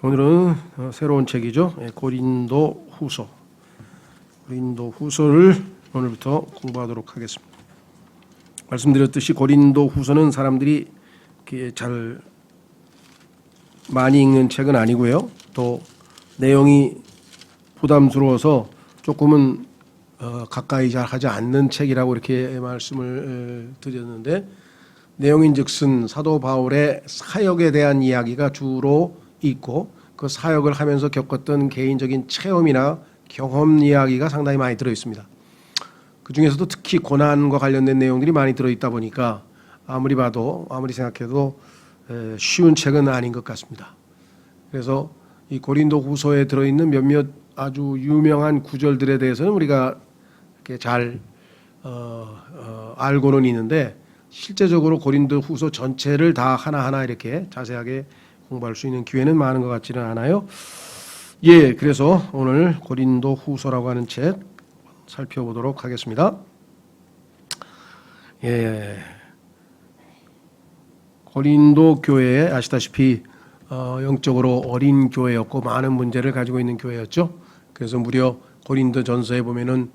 오늘은 새로운 책이죠. 고린도 후서. 고린도 후서를 오늘부터 공부하도록 하겠습니다. 말씀드렸듯이 고린도 후서는 사람들이 잘 많이 읽는 책은 아니고요. 또 내용이 부담스러워서 조금은 가까이 잘 하지 않는 책이라고 이렇게 말씀을 드렸는데, 내용인즉슨 사도 바울의 사역에 대한 이야기가 주로 있고, 그 사역을 하면서 겪었던 개인적인 체험이나 경험 이야기가 상당히 많이 들어 있습니다. 그 중에서도 특히 고난과 관련된 내용들이 많이 들어 있다 보니까 아무리 봐도, 아무리 생각해도 쉬운 책은 아닌 것 같습니다. 그래서 이 고린도 후서에 들어있는 몇몇 아주 유명한 구절들에 대해서는 우리가 이렇게 잘 알고는 있는데, 실제적으로 고린도 후서 전체를 다 하나하나 이렇게 자세하게 공부할 수 있는 기회는 많은 것 같지는 않아요. 그래서 오늘 고린도 후서라고 하는 책 살펴보도록 하겠습니다. 고린도 교회 아시다시피 영적으로 어린 교회였고 많은 문제를 가지고 있는 교회였죠. 그래서 무려 고린도 전서에 보면은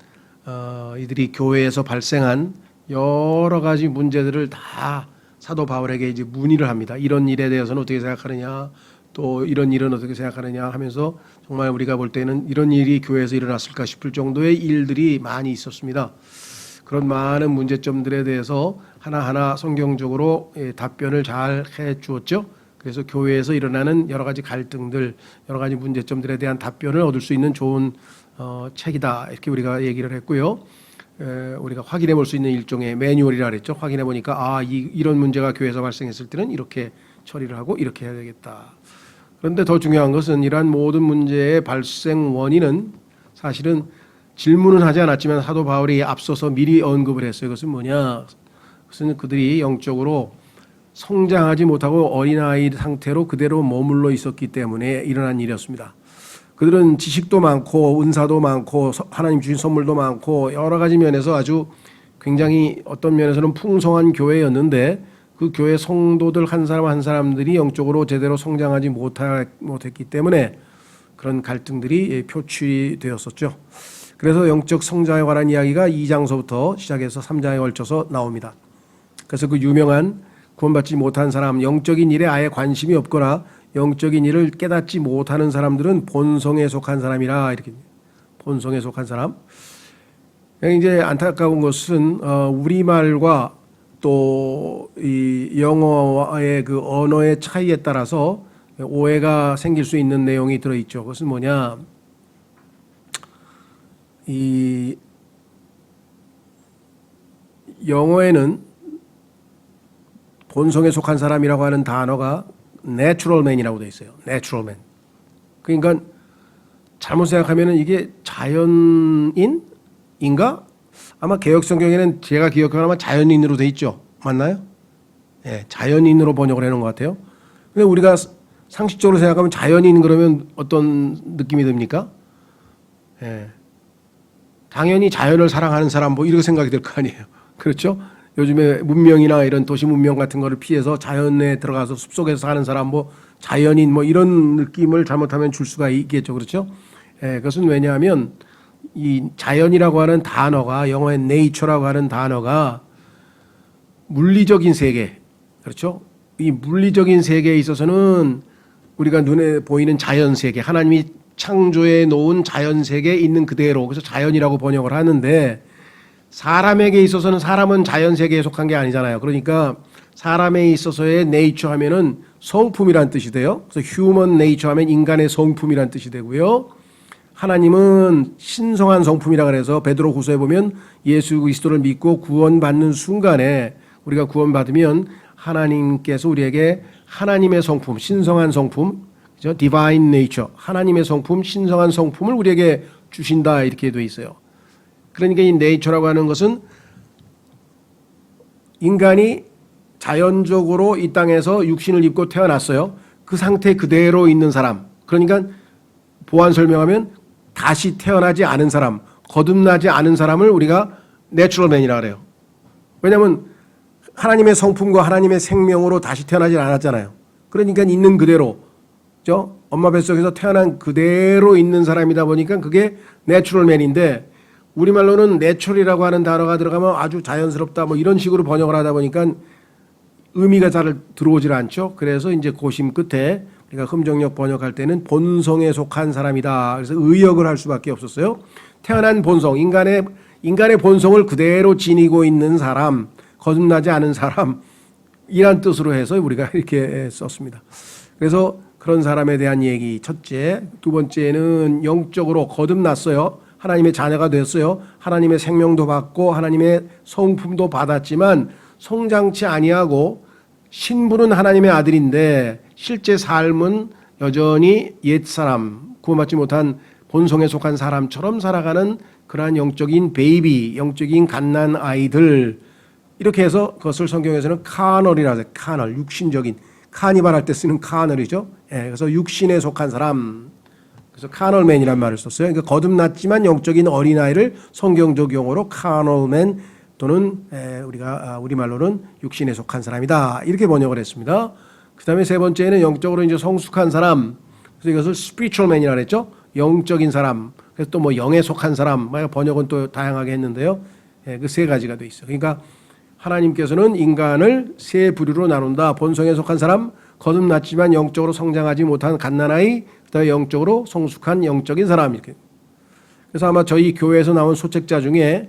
이들이 교회에서 발생한 여러 가지 문제들을 다 사도 바울에게 이제 문의를 합니다. 이런 일에 대해서는 어떻게 생각하느냐, 또 이런 일은 어떻게 생각하느냐 하면서 정말 우리가 볼 때는 이런 일이 교회에서 일어났을까 싶을 정도의 일들이 많이 있었습니다. 그런 많은 문제점들에 대해서 하나하나 성경적으로 답변을 잘 해 주었죠. 그래서 교회에서 일어나는 여러 가지 갈등들, 여러 가지 문제점들에 대한 답변을 얻을 수 있는 좋은 책이다, 이렇게 우리가 얘기를 했고요. 우리가 확인해 볼 수 있는 일종의 매뉴얼이라 그랬죠. 확인해 보니까 이런 문제가 교회에서 발생했을 때는 이렇게 처리를 하고 이렇게 해야 되겠다. 그런데 더 중요한 것은 이러한 모든 문제의 발생 원인은 사실은 질문은 하지 않았지만 사도 바울이 앞서서 미리 언급을 했어요. 그것은 뭐냐? 그것은 그들이 영적으로 성장하지 못하고 어린아이 상태로 그대로 머물러 있었기 때문에 일어난 일이었습니다. 그들은 지식도 많고 은사도 많고 하나님 주신 선물도 많고 여러 가지 면에서 아주 굉장히 어떤 면에서는 풍성한 교회였는데, 그 교회 성도들 한 사람 한 사람들이 영적으로 제대로 성장하지 못했기 때문에 그런 갈등들이 표출되었었죠. 그래서 영적 성장에 관한 이야기가 2장서부터 시작해서 3장에 걸쳐서 나옵니다. 그래서 그 유명한 구원받지 못한 사람, 영적인 일에 아예 관심이 없거나 영적인 일을 깨닫지 못하는 사람들은 본성에 속한 사람이라, 이렇게 본성에 속한 사람. 이제 안타까운 것은 우리말과 또 이 영어의 그 언어의 차이에 따라서 오해가 생길 수 있는 내용이 들어 있죠. 그것은 뭐냐? 이 영어에는 본성에 속한 사람이라고 하는 단어가 natural man이라고 되어 있어요. natural man. 그러니까 잘못 생각하면 이게 자연인인가? 아마 개역성경에는 제가 기억하는 아마 자연인으로 되어 있죠. 맞나요? 자연인으로 번역을 해놓은 것 같아요. 근데 우리가 상식적으로 생각하면 자연인 그러면 어떤 느낌이 듭니까? 당연히 자연을 사랑하는 사람 뭐 이렇게 생각이 들 거 아니에요. 그렇죠? 요즘에 문명이나 이런 도시 문명 같은 거를 피해서 자연에 들어가서 숲속에서 사는 사람, 뭐 자연인 뭐 이런 느낌을 잘못하면 줄 수가 있겠죠. 그렇죠? 그것은 왜냐하면 이 자연이라고 하는 단어가, 영어의 nature라고 하는 단어가 물리적인 세계, 그렇죠? 이 물리적인 세계에 있어서는 우리가 눈에 보이는 자연 세계, 하나님이 창조해 놓은 자연 세계에 있는 그대로, 그래서 자연이라고 번역을 하는데, 사람에게 있어서는 사람은 자연 세계에 속한 게 아니잖아요. 그러니까 사람에 있어서의 nature 하면은 성품이란 뜻이 돼요. 그래서 human nature 하면 인간의 성품이란 뜻이 되고요. 하나님은 신성한 성품이라 그래서 베드로후서에 보면 예수 그리스도를 믿고 구원받는 순간에, 우리가 구원받으면 하나님께서 우리에게 하나님의 성품, 신성한 성품, 그죠? divine nature, 하나님의 성품, 신성한 성품을 우리에게 주신다, 이렇게 돼 있어요. 그러니까 이 네이처라고 하는 것은 인간이 자연적으로 이 땅에서 육신을 입고 태어났어요. 그 상태 그대로 있는 사람, 그러니까 보완 설명하면 다시 태어나지 않은 사람, 거듭나지 않은 사람을 우리가 내추럴 맨이라고 그래요. 왜냐하면 하나님의 성품과 하나님의 생명으로 다시 태어나지 않았잖아요. 그러니까 있는 그대로 그죠? 엄마 뱃속에서 태어난 그대로 있는 사람이다 보니까 그게 내추럴맨인데 우리말로는 내추럴이라고 하는 단어가 들어가면 아주 자연스럽다 뭐 이런 식으로 번역을 하다 보니까 의미가 잘 들어오질 않죠. 그래서 이제 고심 끝에 우리가 흠정역 번역할 때는 본성에 속한 사람이다. 그래서 의역을 할 수밖에 없었어요. 태어난 본성, 인간의 본성을 그대로 지니고 있는 사람, 거듭나지 않은 사람이란 뜻으로 해서 우리가 이렇게 썼습니다. 그래서 그런 사람에 대한 얘기 첫째, 두 번째는 영적으로 거듭났어요. 하나님의 자녀가 됐어요. 하나님의 생명도 받고 하나님의 성품도 받았지만 성장치 아니하고 신분은 하나님의 아들인데 실제 삶은 여전히 옛사람, 구원받지 못한 본성에 속한 사람처럼 살아가는 그러한 영적인 베이비, 영적인 갓난 아이들 이렇게 해서 그것을 성경에서는 카널이라고 해요. 카널, 육신적인. 카니발 할 때 쓰는 카널이죠. 예, 그래서 육신에 속한 사람. 그래서 카널맨이라는 말을 썼어요. 그러니까 거듭났지만 영적인 어린아이를 성경적 용어로 카널맨 또는 우리가 우리말로는 육신에 속한 사람이다. 이렇게 번역을 했습니다. 그다음에 세 번째는 영적으로 이제 성숙한 사람. 그래서 이것을 spiritual man이라고 했죠. 영적인 사람. 그래서 또 뭐 영에 속한 사람. 번역은 또 다양하게 했는데요. 그 세 가지가 돼 있어요. 그러니까 하나님께서는 인간을 세 부류로 나눈다. 본성에 속한 사람, 거듭났지만 영적으로 성장하지 못한 갓난아이, 그다음에 영적으로 성숙한 영적인 사람 이렇게. 그래서 아마 저희 교회에서 나온 소책자 중에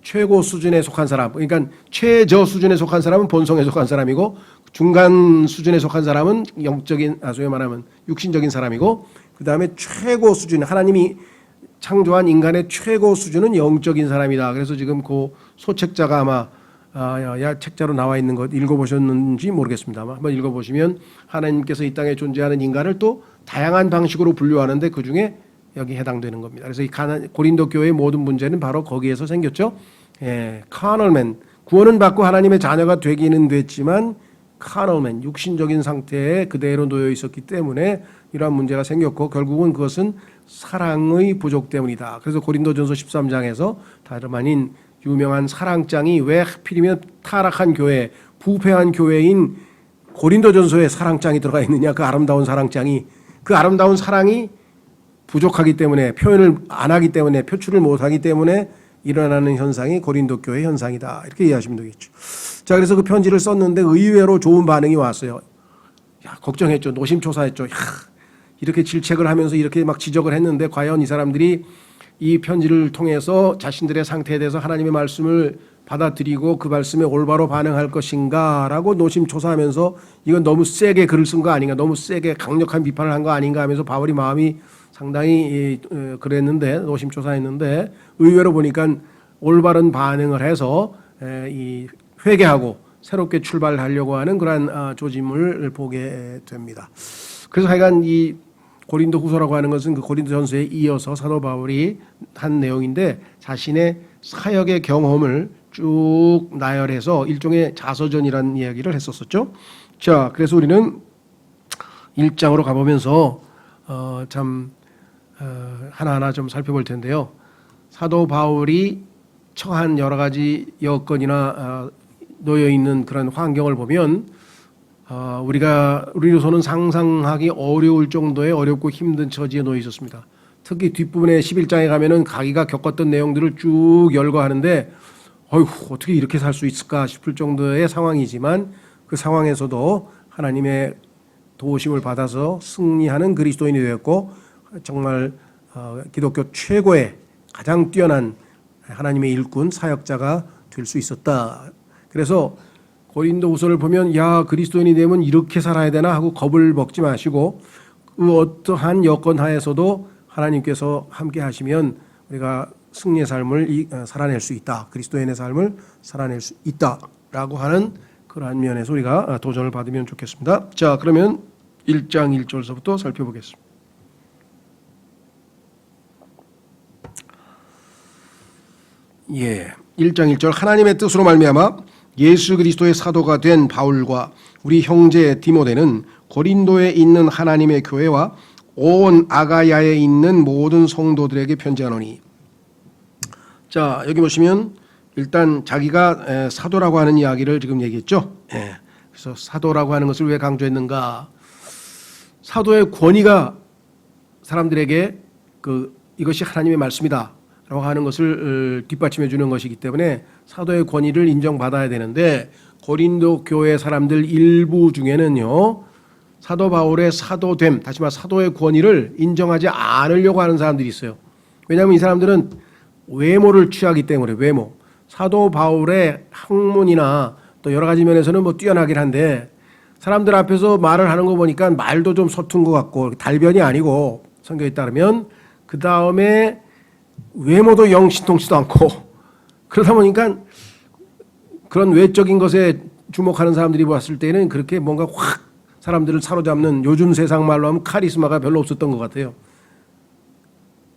최고 수준에 속한 사람, 그러니까 최저 수준에 속한 사람은 본성에 속한 사람이고 중간 수준에 속한 사람은 영적인, 소위 말하면 육신적인 사람이고 그다음에 최고 수준, 하나님이 창조한 인간의 최고 수준은 영적인 사람이다. 그래서 지금 그 소책자가 아마 책자로 나와 있는 것 읽어보셨는지 모르겠습니다. 한번 읽어보시면 하나님께서 이 땅에 존재하는 인간을 또 다양한 방식으로 분류하는데 그중에 여기 해당되는 겁니다. 그래서 이 고린도 교회의 모든 문제는 바로 거기에서 생겼죠. 카널맨, 구원은 받고 하나님의 자녀가 되기는 됐지만 카널맨, 육신적인 상태에 그대로 놓여 있었기 때문에 이러한 문제가 생겼고 결국은 그것은 사랑의 부족 때문이다. 그래서 고린도전서 13장에서 다름 아닌 유명한 사랑장이 왜 하필이면 타락한 교회, 부패한 교회인 고린도전서에 사랑장이 들어가 있느냐. 그 아름다운 사랑장이, 그 아름다운 사랑이 부족하기 때문에 표현을 안 하기 때문에 표출을 못하기 때문에 일어나는 현상이 고린도 교회 현상이다. 이렇게 이해하시면 되겠죠. 자, 그래서 그 편지를 썼는데 의외로 좋은 반응이 왔어요. 야, 걱정했죠. 노심초사했죠. 야, 이렇게 질책을 하면서 이렇게 막 지적을 했는데 과연 이 사람들이 이 편지를 통해서 자신들의 상태에 대해서 하나님의 말씀을 받아들이고 그 말씀에 올바로 반응할 것인가라고 노심초사하면서 이건 너무 세게 글을 쓴 거 아닌가, 너무 세게 강력한 비판을 한 거 아닌가 하면서 바울이 마음이 상당히 그랬는데 노심초사했는데 의외로 보니까 올바른 반응을 해서 이 회개하고 새롭게 출발하려고 하는 그러한 조짐을 보게 됩니다. 그래서 하여간 이 고린도 후서라고 하는 것은 그 고린도 전서에 이어서 사도 바울이 한 내용인데 자신의 사역의 경험을 쭉 나열해서 일종의 자서전이라는 이야기를 했었었죠. 자, 그래서 우리는 1장으로 가보면서 하나하나 좀 살펴볼 텐데요. 사도 바울이 처한 여러 가지 여건이나 놓여 있는 그런 환경을 보면 우리로서는 상상하기 어려울 정도의 어렵고 힘든 처지에 놓여 있었습니다. 특히 뒷부분에 11장에 가면은 자기가 겪었던 내용들을 쭉 열거하는데 어휴, 어떻게 이렇게 살 수 있을까 싶을 정도의 상황이지만 그 상황에서도 하나님의 도우심을 받아서 승리하는 그리스도인이 되었고 정말 기독교 최고의 가장 뛰어난 하나님의 일꾼 사역자가 될 수 있었다. 그래서 고린도후서를 보면 야, 그리스도인이 되면 이렇게 살아야 되나 하고 겁을 먹지 마시고 그 어떠한 여건 하에서도 하나님께서 함께 하시면 우리가 승리의 삶을 살아낼 수 있다. 그리스도인의 삶을 살아낼 수 있다라고 하는 그러한 면에서 우리가 도전을 받으면 좋겠습니다. 자, 그러면 1장 1절서부터 살펴보겠습니다. 예, 1장 1절 하나님의 뜻으로 말미암아 예수 그리스도의 사도가 된 바울과 우리 형제 디모데는 고린도에 있는 하나님의 교회와 온 아가야에 있는 모든 성도들에게 편지하노니. 자, 여기 보시면 일단 자기가 사도라고 하는 이야기를 지금 얘기했죠. 그래서 사도라고 하는 것을 왜 강조했는가? 사도의 권위가 사람들에게 이것이 하나님의 말씀이다 라고 하는 것을 뒷받침해 주는 것이기 때문에 사도의 권위를 인정받아야 되는데, 고린도 교회 사람들 일부 중에는요, 사도 바울의 사도됨, 다시 말해 사도의 권위를 인정하지 않으려고 하는 사람들이 있어요. 왜냐하면 이 사람들은 외모를 취하기 때문에. 외모, 사도 바울의 학문이나 또 여러 가지 면에서는 뭐 뛰어나긴 한데, 사람들 앞에서 말을 하는 거 보니까 말도 좀 서툰 것 같고 달변이 아니고, 성경에 따르면 그 다음에 외모도 영 신통치도 않고, 그러다 보니까 그런 외적인 것에 주목하는 사람들이 봤을 때는 그렇게 뭔가 확 사람들을 사로잡는, 요즘 세상 말로 하면 카리스마가 별로 없었던 것 같아요.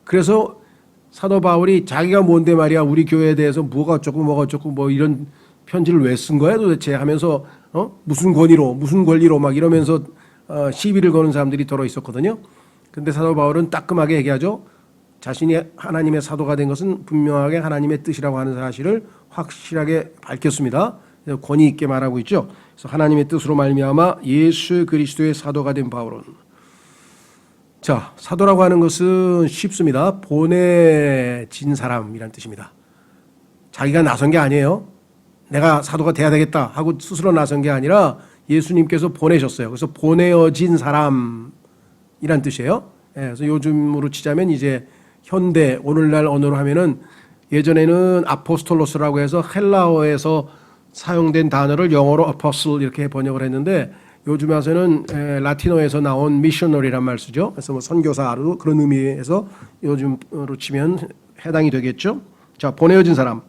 그래서 사도 바울이 자기가 뭔데 말이야, 우리 교회에 대해서 뭐가 어쩌고 뭐 이런 편지를 왜 쓴 거야 도대체 하면서 무슨 권리로 막 이러면서 시비를 거는 사람들이 더러 있었거든요. 근데 사도 바울은 따끔하게 얘기하죠. 자신이 하나님의 사도가 된 것은 분명하게 하나님의 뜻이라고 하는 사실을 확실하게 밝혔습니다. 권위 있게 말하고 있죠. 그래서 하나님의 뜻으로 말미암아 예수 그리스도의 사도가 된 바울은, 자, 사도라고 하는 것은 쉽습니다. 보내진 사람이란 뜻입니다. 자기가 나선 게 아니에요. 내가 사도가 돼야 되겠다 하고 스스로 나선 게 아니라 예수님께서 보내셨어요. 그래서 보내어진 사람이란 뜻이에요. 그래서 요즘으로 치자면 이제 현대 오늘날 언어로 하면은, 예전에는 아포스톨로스라고 해서 헬라어에서 사용된 단어를 영어로 apostle 이렇게 번역을 했는데, 요즘 와서는 라틴어에서 나온 미셔너리란 말 쓰죠. 그래서 뭐 선교사로 그런 의미에서 요즘으로 치면 해당이 되겠죠. 자, 보내어진 사람.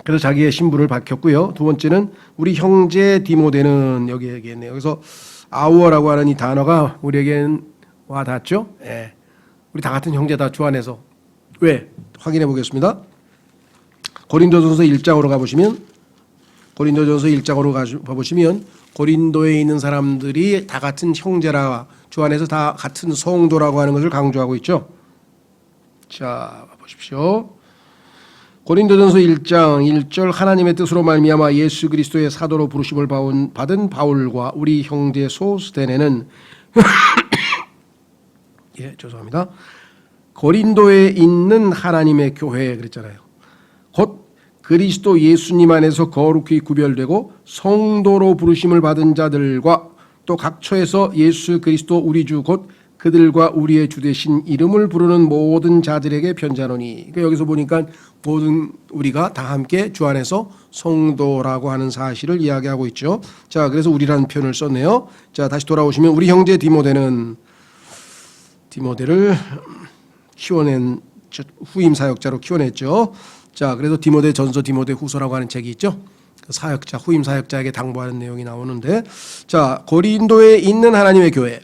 그래서 자기의 신분을 밝혔고요. 두 번째는 우리 형제 디모데는, 여기 얘기했네요. 그래서 아우어라고 하는 이 단어가 우리에겐 와 닿죠. 예. 우리 다 같은 형제다, 주 안에서. 왜? 확인해 보겠습니다. 고린도전서 1장으로 가보시면, 고린도전서 1장으로 가보시면 고린도에 있는 사람들이 다 같은 형제라, 주 안에서 다 같은 성도라고 하는 것을 강조하고 있죠. 자, 보십시오. 고린도전서 1장 1절, 하나님의 뜻으로 말미암아 예수 그리스도의 사도로 부르심을 받은 바울과 우리 형제 소스데네는 예, 죄송합니다. 고린도에 있는 하나님의 교회 그랬잖아요. 곧 그리스도 예수님 안에서 거룩히 구별되고 성도로 부르심을 받은 자들과 또 각처에서 예수 그리스도 우리 주 곧 그들과 우리의 주 되신 이름을 부르는 모든 자들에게 편지하노니. 그러니까 여기서 보니까 모든 우리가 다 함께 주 안에서 성도라고 하는 사실을 이야기하고 있죠. 자, 그래서 우리라는 표현을 썼네요. 자, 다시 돌아오시면 우리 형제 디모데를 키워낸 후임 사역자로 키워냈죠. 자, 그래서 디모데 전서, 디모데 후서라고 하는 책이 있죠. 사역자, 후임 사역자에게 당부하는 내용이 나오는데, 자, 고린도에 있는 하나님의 교회.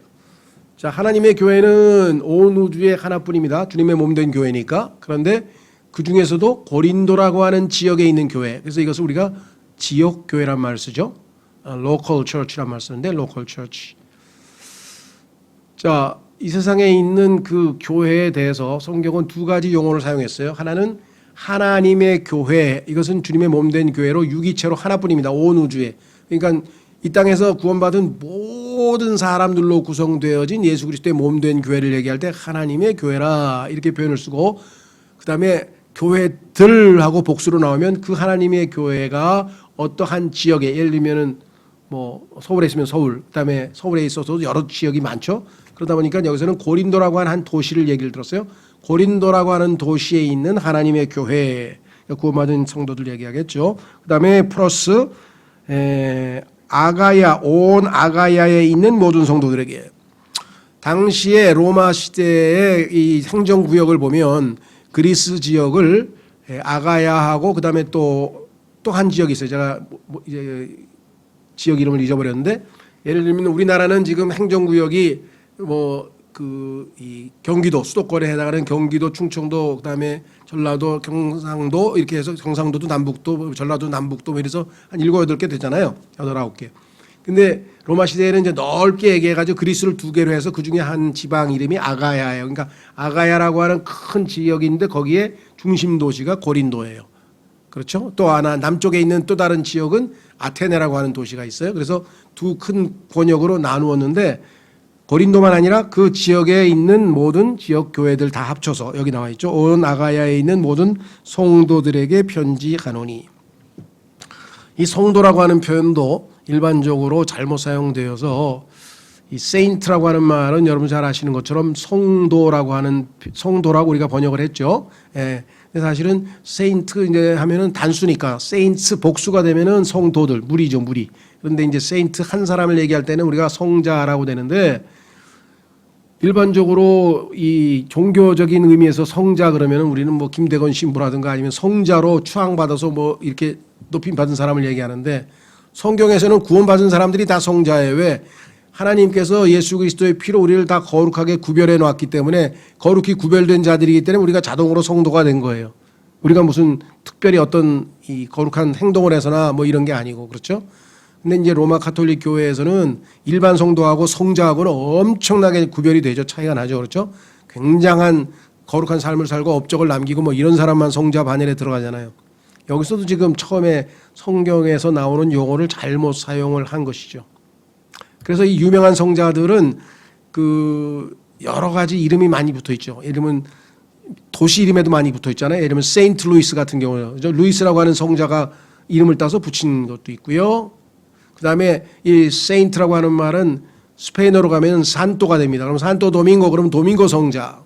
자, 하나님의 교회는 온 우주의 하나뿐입니다. 주님의 몸된 교회니까. 그런데 그 중에서도 고린도라고 하는 지역에 있는 교회. 그래서 이것을 우리가 지역 교회란 말을 쓰죠. local church란 말을 쓰는데, local church. 자, 이 세상에 있는 그 교회에 대해서 성경은 두 가지 용어를 사용했어요. 하나는 하나님의 교회, 이것은 주님의 몸된 교회로 유기체로 하나뿐입니다. 온 우주에. 그러니까 이 땅에서 구원받은 모든 사람들로 구성되어진 예수 그리스도의 몸된 교회를 얘기할 때 하나님의 교회라 이렇게 표현을 쓰고, 그 다음에 교회들하고 복수로 나오면 그 하나님의 교회가 어떠한 지역에, 예를 들면은 뭐 서울에 있으면 서울, 그 다음에 서울에 있어서 여러 지역이 많죠. 그러다 보니까 여기서는 고린도라고 하는 한 도시를 얘기를 들었어요. 고린도라고 하는 도시에 있는 하나님의 교회, 구원받은 성도들 얘기하겠죠. 그 다음에 플러스 아가야, 온 아가야에 있는 모든 성도들에게. 당시에 로마 시대의 이 행정구역을 보면 그리스 지역을 아가야하고 그 다음에 또 한 지역이 있어요. 제가 이제 지역 이름을 잊어버렸는데, 예를 들면 우리나라는 지금 행정구역이 이 경기도 수도권에 해당하는 경기도, 충청도, 그다음에 전라도, 경상도 이렇게 해서 경상도도 남북도, 전라도 남북도 이래서 한 7, 8개 되잖아요. 8, 9개. 근데 로마 시대에는 이제 넓게 얘기해 가지고 그리스를 두 개로 해서 그중에 한 지방 이름이 아가야예요. 그러니까 아가야라고 하는 큰 지역인데 거기에 중심 도시가 고린도예요. 그렇죠? 또 하나 남쪽에 있는 또 다른 지역은 아테네라고 하는 도시가 있어요. 그래서 두 큰 권역으로 나누었는데, 고린도만 아니라 그 지역에 있는 모든 지역 교회들 다 합쳐서 여기 나와 있죠. 온 아가야에 있는 모든 성도들에게 편지하노니. 이 성도라고 하는 표현도 일반적으로 잘못 사용되어서 이 세인트라고 하는 말은 여러분 잘 아시는 것처럼 성도라고 우리가 번역을 했죠. 예. 근데 사실은 세인트 이제 하면은 단수니까 세인츠 복수가 되면은 성도들 무리죠, 무리. 그런데 이제 세인트 한 사람을 얘기할 때는 우리가 성자라고 되는데 일반적으로 이 종교적인 의미에서 성자 그러면은 우리는 뭐 김대건 신부라든가 아니면 성자로 추앙받아서 뭐 이렇게 높임 받은 사람을 얘기하는데 성경에서는 구원받은 사람들이 다 성자예요. 왜? 하나님께서 예수 그리스도의 피로 우리를 다 거룩하게 구별해 놓았기 때문에 거룩히 구별된 자들이기 때문에 우리가 자동으로 성도가 된 거예요. 우리가 무슨 특별히 어떤 이 거룩한 행동을 해서나 뭐 이런 게 아니고 그렇죠. 근데 이제 로마 가톨릭 교회에서는 일반 성도하고 성자하고는 엄청나게 구별이 되죠. 차이가 나죠. 그렇죠. 굉장한 거룩한 삶을 살고 업적을 남기고 뭐 이런 사람만 성자 반열에 들어가잖아요. 여기서도 지금 처음에 성경에서 나오는 용어를 잘못 사용을 한 것이죠. 그래서 이 유명한 성자들은 그 여러 가지 이름이 많이 붙어 있죠. 이름은 도시 이름에도 많이 붙어 있잖아요. 예를 들면 세인트 루이스 같은 경우는 루이스라고 하는 성자가 이름을 따서 붙인 것도 있고요. 그다음에 이 세인트라고 하는 말은 스페인어로 가면 산토가 됩니다. 그럼 산토 도밍고 그러면 도밍고 성자.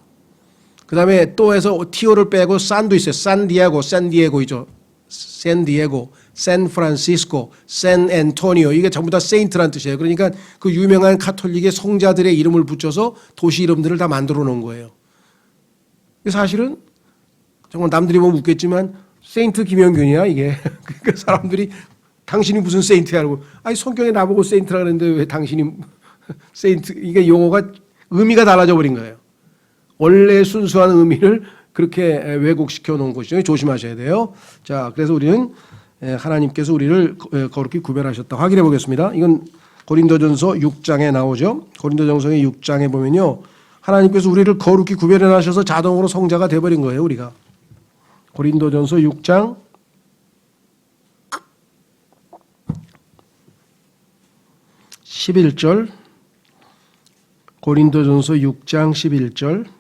그다음에 또 해서 티오를 빼고 산도 있어요. 산디에고이죠. 샌디에고, 샌프란시스코, 샌앤토니오 이게 전부 다 세인트란 뜻이에요. 그러니까 그 유명한 카톨릭의 성자들의 이름을 붙여서 도시 이름들을 다 만들어 놓은 거예요. 사실은 정말 남들이 보면 웃겠지만 세인트 김영균이야 이게. 그러니까 사람들이 당신이 무슨 세인트야 하고 아니 성경에 나보고 세인트라 그랬는데 왜 당신이 세인트 이게 용어가 의미가 달라져 버린 거예요. 원래 순수한 의미를 그렇게 왜곡시켜 놓은 것이죠. 조심하셔야 돼요. 자, 그래서 우리는 하나님께서 우리를 거룩히 구별하셨다. 확인해 보겠습니다. 이건 고린도전서 6장에 나오죠. 고린도전서 6장에 보면요. 하나님께서 우리를 거룩히 구별해 하셔서 자동으로 성자가 돼버린 거예요. 우리가. 고린도전서 6장 11절 고린도전서 6장 11절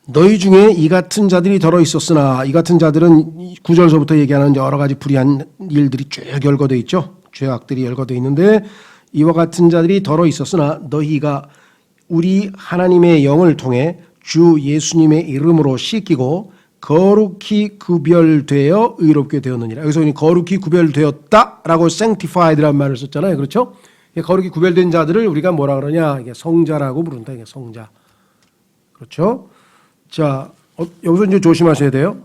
너희 중에 이 같은 자들이 더러 있었으나 이 같은 자들은 9절서부터 얘기하는 여러 가지 불의한 일들이 쭉 열거되어 있죠. 죄악들이 열거되어 있는데 이와 같은 자들이 더러 있었으나 너희가 우리 하나님의 영을 통해 주 예수님의 이름으로 씻기고 거룩히 구별되어 의롭게 되었느니라. 여기서 거룩히 구별되었다라고 sanctified라는 말을 썼잖아요. 그렇죠? 거룩히 구별된 자들을 우리가 뭐라 그러냐? 이게 성자라고 부른다. 이게 성자. 그렇죠? 자, 여기서 이제 조심하셔야 돼요.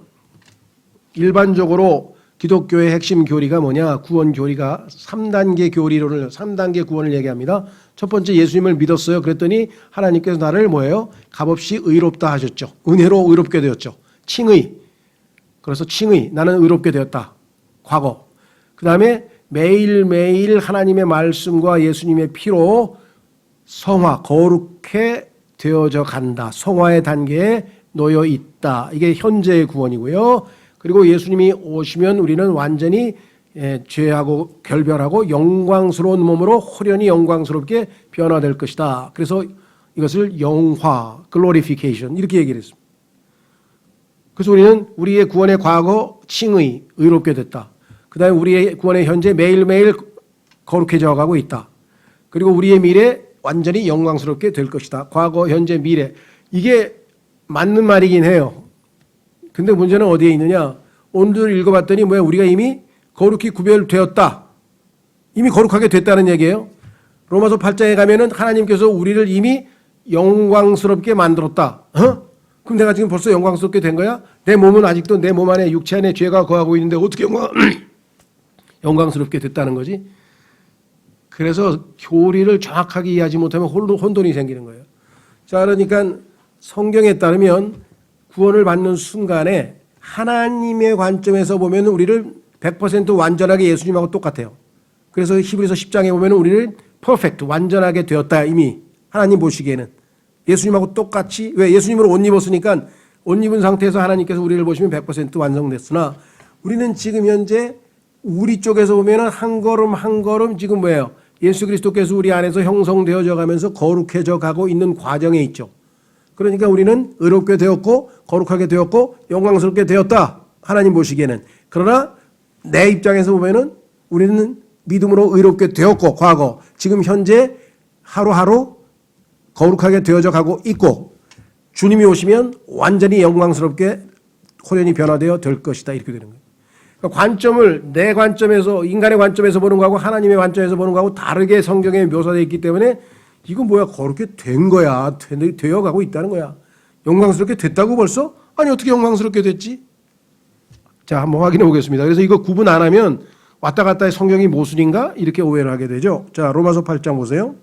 일반적으로 기독교의 핵심 교리가 뭐냐? 구원 교리가 3단계 교리론을 3단계 구원을 얘기합니다. 첫 번째 예수님을 믿었어요. 그랬더니 하나님께서 나를 뭐예요? 값없이 의롭다 하셨죠. 은혜로 의롭게 되었죠. 칭의. 그래서 칭의. 나는 의롭게 되었다. 과거. 그 다음에 매일매일 하나님의 말씀과 예수님의 피로 성화, 거룩해 되어져 간다. 성화의 단계에 놓여 있다. 이게 현재의 구원이고요. 그리고 예수님이 오시면 우리는 완전히 죄하고 결별하고 영광스러운 몸으로 호련히 영광스럽게 변화될 것이다. 그래서 이것을 영화, glorification 이렇게 얘기를 했습니다. 그래서 우리는 우리의 구원의 과거 칭의, 의롭게 됐다. 그 다음에 우리의 구원의 현재 매일매일 거룩해져 가고 있다. 그리고 우리의 미래 완전히 영광스럽게 될 것이다. 과거, 현재, 미래. 이게 맞는 말이긴 해요. 근데 문제는 어디에 있느냐? 오늘 읽어봤더니 뭐야? 우리가 이미 거룩히 구별되었다. 이미 거룩하게 됐다는 얘기예요. 로마서 8장에 가면은 하나님께서 우리를 이미 영광스럽게 만들었다. 그럼 내가 지금 벌써 영광스럽게 된 거야? 내 몸은 아직도 내 몸 안에 육체 안에 죄가 거하고 있는데 어떻게 영광스럽게 됐다는 거지? 그래서 교리를 정확하게 이해하지 못하면 혼돈이 생기는 거예요. 자, 그러니까 성경에 따르면 구원을 받는 순간에 하나님의 관점에서 보면 우리를 100% 완전하게 예수님하고 똑같아요. 그래서 히브리서 10장에 보면 우리를 퍼펙트, 완전하게 되었다. 이미 하나님 보시기에는. 예수님하고 똑같이, 왜? 예수님으로 옷 입었으니까 옷 입은 상태에서 하나님께서 우리를 보시면 100% 완성됐으나 우리는 지금 현재 우리 쪽에서 보면은 한 걸음 한 걸음 지금 뭐예요? 예수 그리스도께서 우리 안에서 형성되어져 가면서 거룩해져 가고 있는 과정에 있죠. 그러니까 우리는 의롭게 되었고 거룩하게 되었고 영광스럽게 되었다. 하나님 보시기에는. 그러나 내 입장에서 보면은 우리는 믿음으로 의롭게 되었고 과거 지금 현재 하루하루 거룩하게 되어져 가고 있고 주님이 오시면 완전히 영광스럽게 호련히 변화되어 될 것이다. 이렇게 되는 거예요. 그러니까 관점을 내 관점에서 인간의 관점에서 보는 거하고 하나님의 관점에서 보는 거하고 다르게 성경에 묘사되어 있기 때문에 이건 뭐야 거룩게 된 거야. 되어 가고 있다는 거야. 영광스럽게 됐다고 벌써? 아니 어떻게 영광스럽게 됐지? 자 한번 확인해 보겠습니다. 그래서 이거 구분 안 하면 왔다 갔다의 성경이 모순인가? 이렇게 오해를 하게 되죠. 자 로마서 8장 보세요.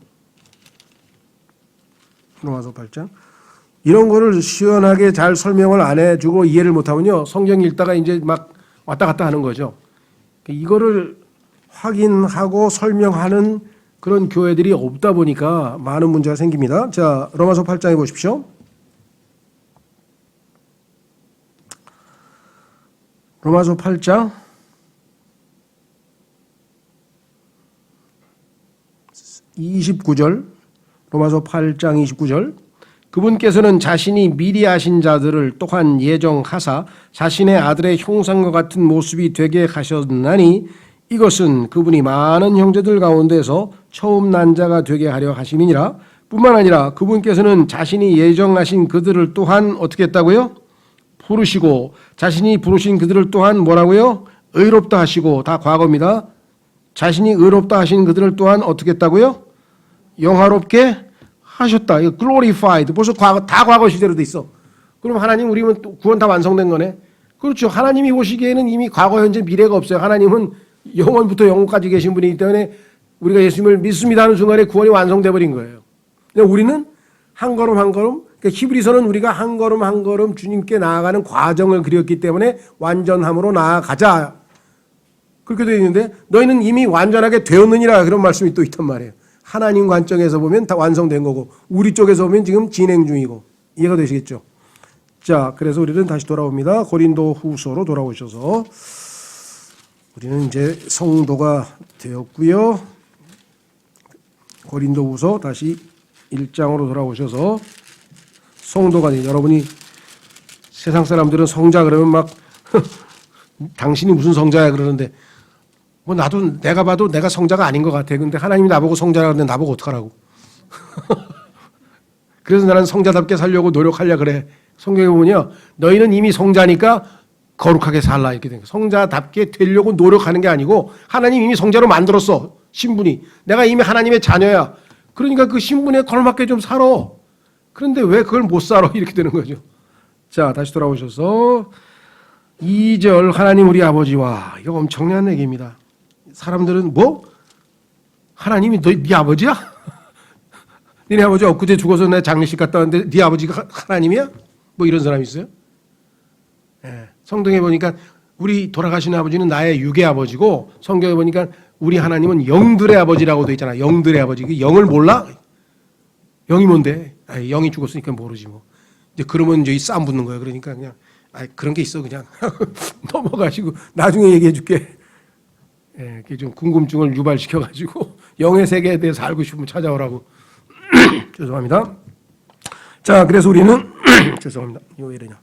로마서 8장. 이런 거를 시원하게 잘 설명을 안 해주고 이해를 못하면요. 성경 읽다가 이제 막 왔다 갔다 하는 거죠. 이거를 확인하고 설명하는 그런 교회들이 없다 보니까 많은 문제가 생깁니다. 자, 로마서 8장에 보십시오. 로마서 8장 29절. 로마서 8장 29절. 그분께서는 자신이 미리 아신 자들을 또한 예정하사 자신의 아들의 형상과 같은 모습이 되게 하셨나니 이것은 그분이 많은 형제들 가운데서 처음 난 자가 되게 하려 하심이니라. 뿐만 아니라 그분께서는 자신이 예정하신 그들을 또한 어떻게 했다고요? 부르시고 자신이 부르신 그들을 또한 뭐라고요? 의롭다 하시고 다 과거입니다. 자신이 의롭다 하신 그들을 또한 어떻게 했다고요? 영화롭게 하셨다. 이거 glorified. 벌써 다 과거 시대로 돼 있어. 그럼 하나님 우리는 구원 다 완성된 거네. 그렇죠. 하나님이 보시기에는 이미 과거, 현재, 미래가 없어요. 하나님은 영원부터 영원까지 계신 분이기 때문에 우리가 예수님을 믿습니다 하는 순간에 구원이 완성돼 버린 거예요. 우리는 한 걸음 한 걸음, 그러니까 히브리서는 우리가 한 걸음 한 걸음 주님께 나아가는 과정을 그렸기 때문에 완전함으로 나아가자. 그렇게 되어 있는데 너희는 이미 완전하게 되었느니라 그런 말씀이 또 있단 말이에요. 하나님 관점에서 보면 다 완성된 거고 우리 쪽에서 보면 지금 진행 중이고 이해가 되시겠죠? 자, 그래서 우리는 다시 돌아옵니다. 고린도 후서로 돌아오셔서 우리는 이제 성도가 되었고요. 고린도 후서 다시 1장으로 돌아오셔서 성도가 돼요. 여러분이 세상 사람들은 성자 그러면 막 당신이 무슨 성자야 그러는데 뭐 나도 내가 봐도 내가 성자가 아닌 것 같아. 근데 하나님이 나보고 성자라 그러는데 나보고 어떡하라고. 그래서 나는 성자답게 살려고 노력하려 그래. 성경에 보면요. 너희는 이미 성자니까 거룩하게 살라 이렇게 된 거예요. 성자답게 되려고 노력하는 게 아니고 하나님 이미 성자로 만들었어. 신분이. 내가 이미 하나님의 자녀야. 그러니까 그 신분에 걸맞게 좀 살아. 그런데 왜 그걸 못 살아? 이렇게 되는 거죠. 자, 다시 돌아오셔서 2절 하나님 우리 아버지와 이거 엄청난 얘기입니다. 사람들은 뭐? 하나님이 네 아버지야? 니네 아버지 엊그제 죽어서 내 장례식 갔다 왔는데 네 아버지가 하나님이야? 뭐 이런 사람이 있어요? 예, 성경에 보니까 우리 돌아가신 아버지는 나의 육의 아버지고 성경에 보니까 우리 하나님은 영들의 아버지라고 돼 있잖아. 영들의 아버지. 그 영을 몰라? 영이 뭔데? 아이, 영이 죽었으니까 모르지 뭐. 이제 그러면 이제 싸움 붙는 거예요. 그러니까 그냥 그런 게 있어 그냥 넘어가시고 나중에 얘기해 줄게. 예, 좀 궁금증을 유발시켜가지고 영의 세계에 대해서 알고 싶으면 찾아오라고. 죄송합니다. 자, 그래서 우리는 죄송합니다. 이거 왜 이러냐.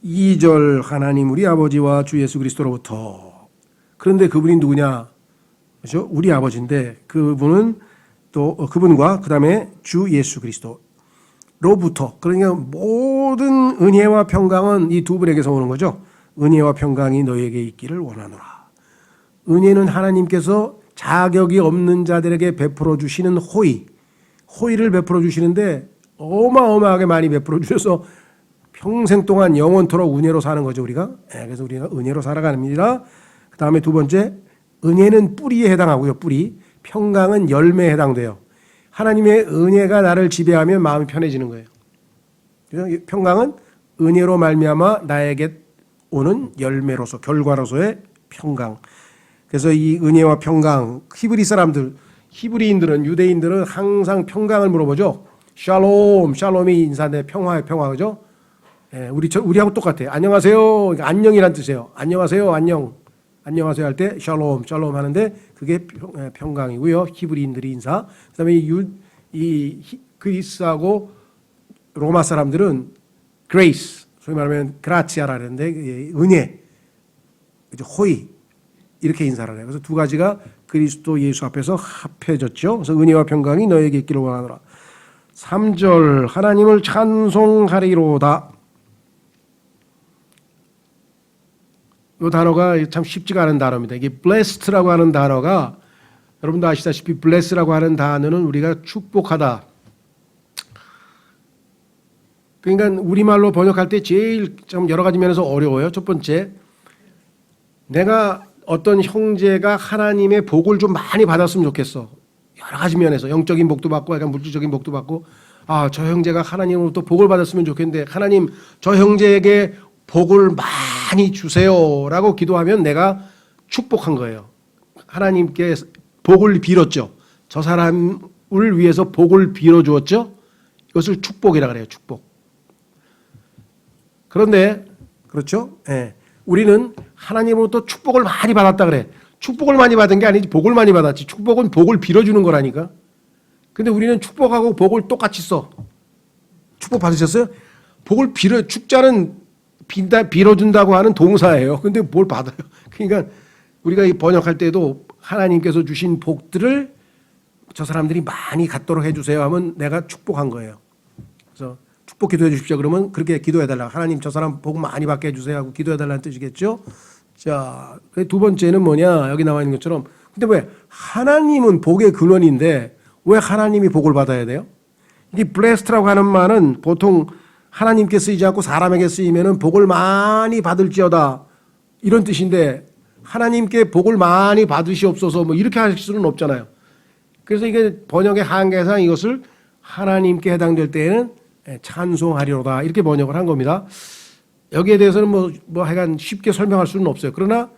2절 하나님 우리 아버지와 주 예수 그리스도로부터. 그런데 그분이 누구냐? 그렇죠? 우리 아버지인데 그분은 또 그분과 그 다음에 주 예수 그리스도로부터. 그러니까 모든 은혜와 평강은 이 두 분에게서 오는 거죠. 은혜와 평강이 너에게 있기를 원하노라. 은혜는 하나님께서 자격이 없는 자들에게 베풀어 주시는 호의를 베풀어 주시는데 어마어마하게 많이 베풀어 주셔서 평생 동안 영원토록 은혜로 사는 거죠 우리가. 그래서 우리가 은혜로 살아갑니다. 그 다음에 두 번째 은혜는 뿌리에 해당하고요. 뿌리. 평강은 열매에 해당돼요. 하나님의 은혜가 나를 지배하면 마음이 편해지는 거예요. 그래서 평강은 은혜로 말미암아 나에게 오는 열매로서 결과로서의 평강. 그래서 이 은혜와 평강, 히브리 사람들, 히브리인들은 유대인들은 항상 평강을 물어보죠. 샬롬, 샬롬이 인사인데 평화의 평화, 그죠? 예, 우리하고 똑같아요. 안녕하세요. 그러니까 안녕이란 뜻이에요. 안녕하세요, 안녕. 안녕하세요 할 때 샬롬 샬롬 하는데 그게 평강이고요. 히브리인들이 인사. 그다음에 그리스하고 로마 사람들은 grace, 소위 말하면 그라치아라 하는데 은혜, 호의 이렇게 인사를 해요. 그래서 두 가지가 그리스도 예수 앞에서 합해졌죠. 그래서 은혜와 평강이 너에게 있기를 원하노라. 3절 하나님을 찬송하리로다. 이 단어가 참 쉽지가 않은 단어입니다. 이게 blessed라고 하는 단어가 여러분도 아시다시피 bless라고 하는 단어는 우리가 축복하다. 그러니까 우리말로 번역할 때 제일 좀 여러 가지 면에서 어려워요. 첫 번째, 내가 어떤 형제가 하나님의 복을 좀 많이 받았으면 좋겠어. 여러 가지 면에서 영적인 복도 받고 약간 물질적인 복도 받고 저 형제가 하나님으로부터 복을 받았으면 좋겠는데 하나님 저 형제에게 복을 많이 주세요라고 기도하면 내가 축복한 거예요. 하나님께 복을 빌었죠. 저 사람을 위해서 복을 빌어주었죠. 이것을 축복이라 그래요. 축복. 그런데 그렇죠? 예. 우리는 하나님으로부터 축복을 많이 받았다 그래. 축복을 많이 받은 게 아니지 복을 많이 받았지. 축복은 복을 빌어주는 거라니까. 근데 우리는 축복하고 복을 똑같이 써. 축복 받으셨어요? 복을 축자는 빌어준다고 하는 동사예요. 근데 뭘 받아요? 그러니까 우리가 이 번역할 때도 하나님께서 주신 복들을 저 사람들이 많이 갖도록 해주세요 하면 내가 축복한 거예요. 그래서 축복 기도해 주십시오. 그러면 그렇게 기도해달라. 하나님 저 사람 복 많이 받게 해주세요 하고 기도해달라는 뜻이겠죠. 자, 두 번째는 뭐냐. 여기 나와 있는 것처럼. 근데 왜 하나님은 복의 근원인데 왜 하나님이 복을 받아야 돼요? 이 blessed라고 하는 말은 보통 하나님께 쓰이지 않고 사람에게 쓰이면은 복을 많이 받을지어다 이런 뜻인데 하나님께 복을 많이 받으시옵소서 뭐 이렇게 하실 수는 없잖아요. 그래서 이게 번역의 한계상 이것을 하나님께 해당될 때에는 찬송하리로다 이렇게 번역을 한 겁니다. 여기에 대해서는 뭐 하여간 쉽게 설명할 수는 없어요. 그러나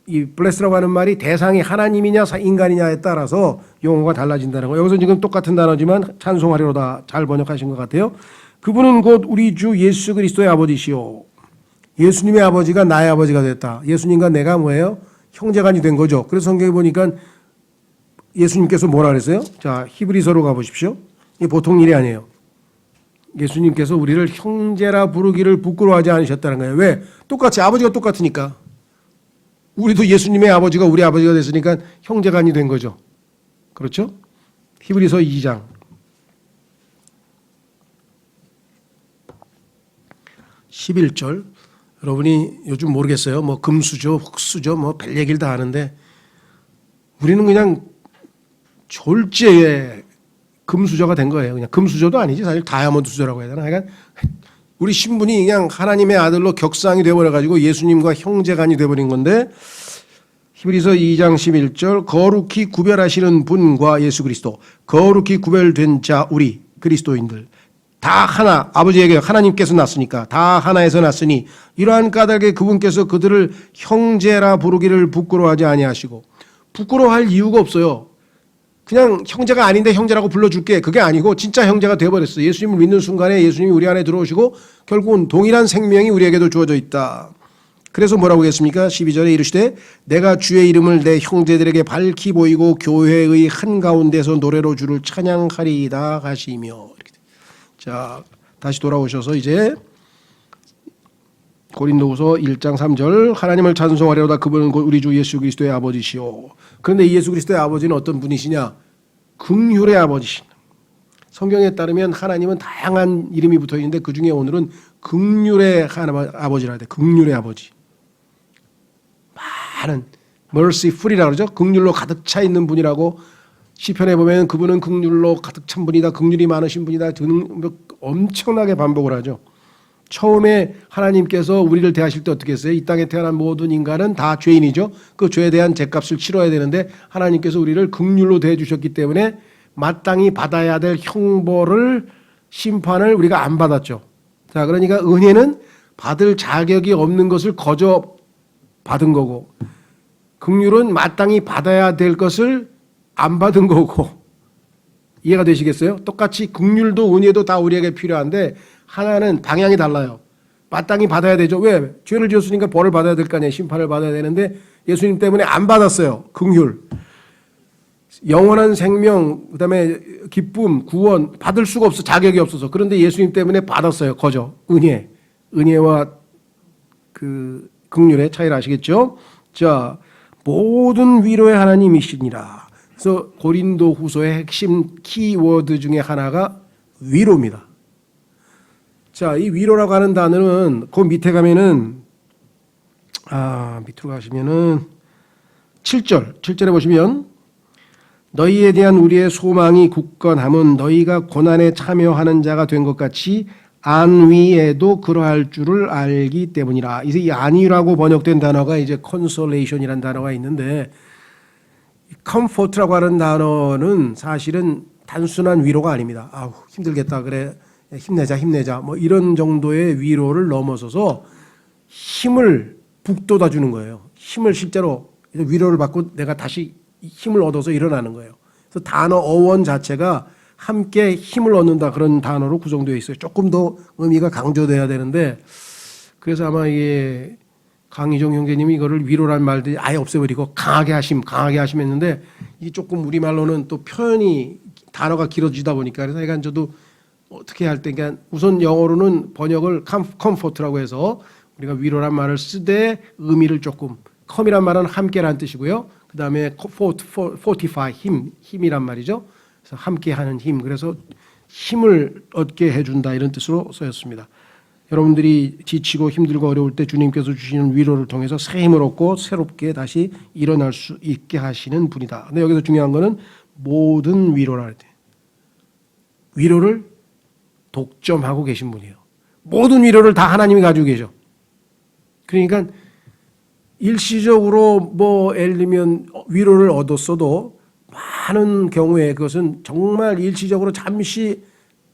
이 blessed라고 하는 말이 대상이 하나님이냐 인간이냐에 따라서 용어가 달라진다는 거예요. 여기서 지금 똑같은 단어지만 찬송하리로다 잘 번역하신 것 같아요. 그분은 곧 우리 주 예수 그리스도의 아버지시오. 예수님의 아버지가 나의 아버지가 됐다. 예수님과 내가 뭐예요? 형제간이 된 거죠. 그래서 성경에 보니까 예수님께서 뭐라 그랬어요? 자, 히브리서로 가보십시오. 이게 보통 일이 아니에요. 예수님께서 우리를 형제라 부르기를 부끄러워하지 않으셨다는 거예요. 왜? 똑같이 아버지가 똑같으니까. 우리도 예수님의 아버지가 우리 아버지가 됐으니까 형제간이 된 거죠. 그렇죠? 히브리서 2장. 11절. 여러분이 요즘 모르겠어요. 뭐 금수저, 흙수저, 뭐 별 얘기를 다 하는데 우리는 그냥 졸지에 금수저가 된 거예요. 그냥 금수저도 아니지. 사실 다이아몬드 수저라고 해야 되나. 그러니까 우리 신분이 그냥 하나님의 아들로 격상이 되어버려가지고 예수님과 형제간이 되어버린 건데 히브리서 2장 11절 거룩히 구별하시는 분과 예수 그리스도 거룩히 구별된 자 우리 그리스도인들 다 하나 아버지에게 하나님께서 낳았으니까 다 하나에서 낳았으니 이러한 까닭에 그분께서 그들을 형제라 부르기를 부끄러워하지 아니하시고 부끄러워할 이유가 없어요. 그냥 형제가 아닌데 형제라고 불러줄게 그게 아니고 진짜 형제가 되어버렸어요. 예수님을 믿는 순간에 예수님이 우리 안에 들어오시고 결국은 동일한 생명이 우리에게도 주어져 있다. 그래서 뭐라고 했습니까? 12절에 이르시되 내가 주의 이름을 내 형제들에게 밝히 보이고 교회의 한가운데서 노래로 주를 찬양하리이다 하시며. 자, 다시 돌아오셔서 이제 고린도후서 1장 3절 하나님을 찬송하려다 그분은 곧 우리 주 예수 그리스도의 아버지시오. 그런데 이 예수 그리스도의 아버지는 어떤 분이시냐? 긍휼의 아버지시다. 성경에 따르면 하나님은 다양한 이름이 붙어 있는데 그 중에 오늘은 긍휼의 아버지라 해야 돼. 긍휼의 아버지. 많은 merciful이라고 그러죠. 긍휼로 가득 차 있는 분이라고 시편에 보면 그분은 긍휼로 가득 찬 분이다. 긍휼이 많으신 분이다. 엄청나게 반복을 하죠. 처음에 하나님께서 우리를 대하실 때 어떻게 했어요? 이 땅에 태어난 모든 인간은 다 죄인이죠. 그 죄에 대한 죄값을 치러야 되는데 하나님께서 우리를 긍휼로 대해 주셨기 때문에 마땅히 받아야 될 형벌을 심판을 우리가 안 받았죠. 자, 그러니까 은혜는 받을 자격이 없는 것을 거저 받은 거고 긍휼은 마땅히 받아야 될 것을 안 받은 거고 이해가 되시겠어요? 똑같이 긍휼도 은혜도 다 우리에게 필요한데 하나는 방향이 달라요. 마땅히 받아야 되죠. 왜? 죄를 지었으니까 벌을 받아야 될 거 아니에요. 심판을 받아야 되는데 예수님 때문에 안 받았어요. 긍휼. 영원한 생명, 그다음에 기쁨, 구원 받을 수가 없어. 자격이 없어서. 그런데 예수님 때문에 받았어요. 거저. 은혜. 은혜와 그 긍휼의 차이를 아시겠죠? 자, 모든 위로의 하나님이시니라. 그래서 고린도 후서의 핵심 키워드 중에 하나가 위로입니다. 자, 이 위로라고 하는 단어는 그 밑에 가면은 밑으로 가시면은 7절에 보시면 너희에 대한 우리의 소망이 굳건함은 너희가 고난에 참여하는 자가 된 것 같이 안위에도 그러할 줄을 알기 때문이라. 이제 이 안위라고 번역된 단어가 이제 consolation이라는 단어가 있는데 comfort라고 하는 단어는 사실은 단순한 위로가 아닙니다. 아우 힘들겠다 그래 힘내자 뭐 이런 정도의 위로를 넘어서서 힘을 북돋아 주는 거예요. 힘을 실제로 위로를 받고 내가 다시 힘을 얻어서 일어나는 거예요. 그래서 단어 어원 자체가 함께 힘을 얻는다 그런 단어로 구성되어 있어요. 조금 더 의미가 강조돼야 되는데 그래서 아마 이게 강희정 형제님이 이거를 위로란 말들이 아예 없애버리고 강하게 하심 했는데 이 조금 우리말로는 또 표현이 단어가 길어지다 보니까 그래서 약간 저도 어떻게 할 때 그러니까 우선 영어로는 번역을 comfort라고 해서 우리가 위로란 말을 쓰되 의미를 조금 com이란 말은 함께란 뜻이고요. 그 다음에 fortify 힘이란 말이죠. 그래서 함께하는 힘. 그래서 힘을 얻게 해준다 이런 뜻으로 쓰였습니다. 여러분들이 지치고 힘들고 어려울 때 주님께서 주시는 위로를 통해서 새 힘을 얻고 새롭게 다시 일어날 수 있게 하시는 분이다. 근데 여기서 중요한 거는 모든 위로라 할 때 위로를 독점하고 계신 분이에요. 모든 위로를 다 하나님이 가지고 계셔. 그러니까 일시적으로 뭐 예를 들면 위로를 얻었어도 많은 경우에 그것은 정말 일시적으로 잠시